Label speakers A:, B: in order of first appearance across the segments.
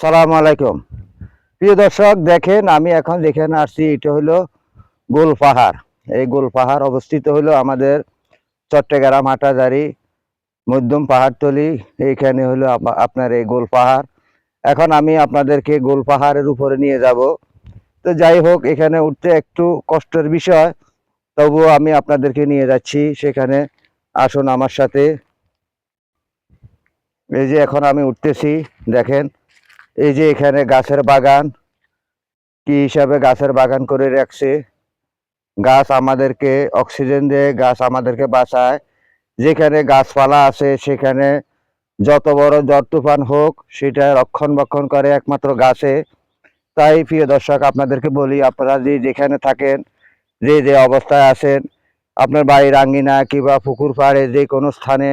A: আসসালামু আলাইকুম। প্রিয় দর্শক, দেখেন আমি এখন যেখানে আসছি এটা হলো গোল পাহাড়। এই গোল পাহাড় অবস্থিত হলো আমাদের চট্টগ্রাম হাটাজারি মধ্যম পাহাড়তলি। এইখানে হলো আপনার এই গোল পাহাড়। এখন আমি আপনাদেরকে গোল পাহাড়ের উপরে নিয়ে যাব। তো যাই হোক, এখানে উঠতে একটু কষ্টের বিষয়, তবুও আমি আপনাদেরকে নিয়ে যাচ্ছি সেখানে। আসুন আমার সাথে। এই যে এখন আমি উঠতেছি, দেখেন এই যে এখানে গাছের বাগান, কি হিসাবে গাছের বাগান করে রাখছে। গাছ আমাদেরকে অক্সিজেন দেয়, গাছ আমাদেরকে বাঁচায়। যেখানে গাছপালা আছে সেখানে যত বড় ঝড় তুফান হোক সেটা রক্ষণাবেক্ষণ করে একমাত্র গাছে। তাই প্রিয় দর্শক, আপনাদেরকে বলি, আপনারা যেখানে থাকেন, যে যে অবস্থায় আছেন, আপনার বাড়ির আঙ্গিনা কিংবা পুকুর পাড়ে যে কোনো স্থানে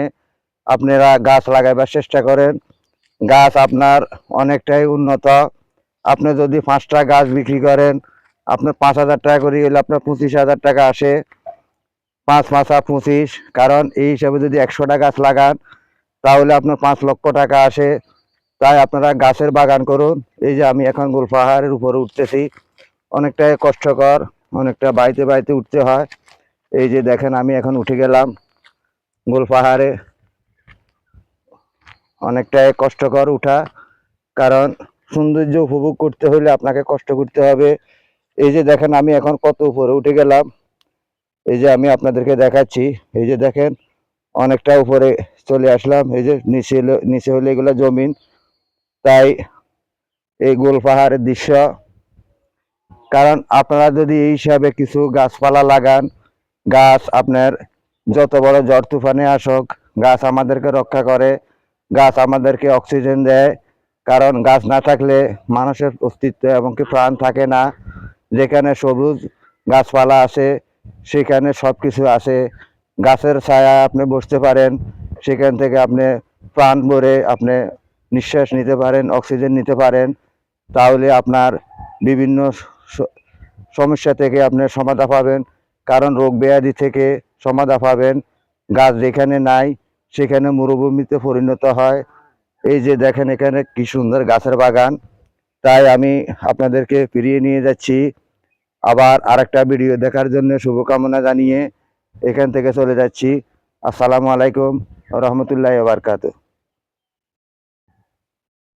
A: আপনারা গাছ লাগাইবার চেষ্টা করেন। গাছ আপনার অনেকটাই উন্নত। আপনি যদি 5টা গাছ বিক্রি করেন, আপনার 5,000 টাকা করে গেলে আপনার 25,000 টাকা আসে। 5 5 25, কারণ এই হিসাবে যদি 100টা গাছ লাগান তাহলে আপনার 5 লক্ষ টাকা আসে। তাই আপনারা গাছের বাগান করুন। এই যে আমি এখন গোল পাহাড়ের উপরে উঠতেছি, অনেকটাই কষ্টকর, অনেকটা বাইতে বাইতে উঠতে হয়। এই যে দেখেন আমি এখন উঠে গেলাম গোল পাহাড়ে। অনেকটাই কষ্টকর উঠা, কারণ সৌন্দর্য উপভোগ করতে হলে আপনাকে কষ্ট করতে হবে। এই যে দেখেন আমি এখন কত উপরে উঠে গেলাম। এই যে আমি আপনাদেরকে দেখাচ্ছি, এই যে দেখেন অনেকটা উপরে চলে আসলাম। এই যে নিচে হলে এগুলো জমিন। তাই এই গোল পাহাড়ের দৃশ্য, কারণ আপনারা যদি এই হিসাবে কিছু গাছপালা লাগান, গাছ আপনার যত বড় ঝড় তুফানে আসুক, গাছ আমাদেরকে রক্ষা করে, গাছ আমাদেরকে অক্সিজেন দেয়। কারণ গাছ না থাকলে মানুষের অস্তিত্ব এবং কি প্রাণ থাকে না। যেখানে সবুজ গাছপালা আছে সেখানে সব কিছু আছে। গাছের ছায়া আপনি বসতে পারেন, সেখান থেকে আপনি প্রাণ ভরে আপনি নিঃশ্বাস নিতে পারেন, অক্সিজেন নিতে পারেন। তাহলে আপনার বিভিন্ন সমস্যা থেকে আপনি সমাধা পাবেন, কারণ রোগ ব্যাধি থেকে সমাধা পাবেন। গাছ যেখানে নাই সেখানে মরুভূমিতে পরিণত হয়। এই যে দেখেন এখানে কি সুন্দর গাছের বাগান। তাই আমি আপনাদেরকে ফিরিয়ে নিয়ে যাচ্ছি। আবার আরেকটা ভিডিও দেখার জন্য শুভকামনা জানিয়ে এখান থেকে চলে যাচ্ছি। আসসালামু আলাইকুম ওয়া রাহমাতুল্লাহি ওয়া বারাকাতুহু।